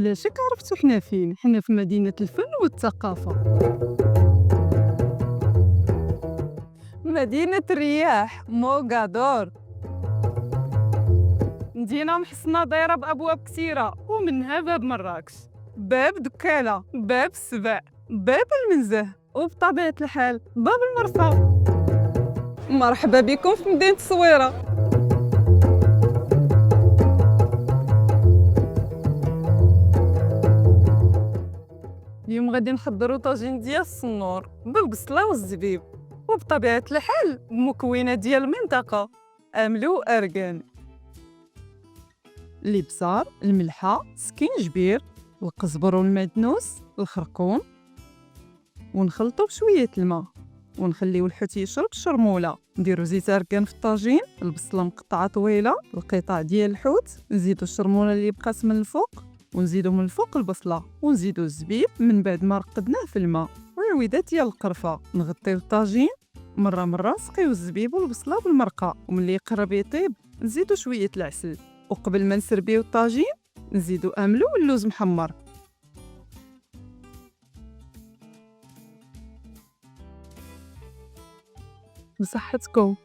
بلا شك عرفتوا حنا فين، حنا في مدينة الفن والثقافة. مدينة الرياح موغادور. مدينة محصنة دايرة بأبواب كثيرة ومنها باب مراكش، باب دكالة، باب السبع، باب المنزه، وبطبيعة الحال باب المرسى. مرحبا بكم في مدينة الصويرة. اليوم غادي نحضروا طاجين ديال الصنور بالبصلة والزبيب، وبطبيعة الحال المكونات ديال المنطقة أملو وأركان. الإبزار، الملحة، سكينجبير، القزبر والمعدنوس، الخرقوم، ونخلطو بشوية الماء ونخليو الحوت يشرب الشرمولة. نديرو زيت أركان في الطاجين، البصلة مقطعة طويلة، القطع ديال الحوت، نزيدو الشرمولة اللي بقات من الفوق، ونزيدو من الفوق البصلة، ونزيدو الزبيب من بعد ما رقدناه في الماء، والعويدات ديال القرفة. نغطيو الطاجين، مرة مرة نسقيو الزبيب والبصلة بالمرقة، وملي يقرب يطيب نزيدو شوية العسل، وقبل ما نسربيو الطاجين نزيدو أملو واللوز محمر. بصحتكم.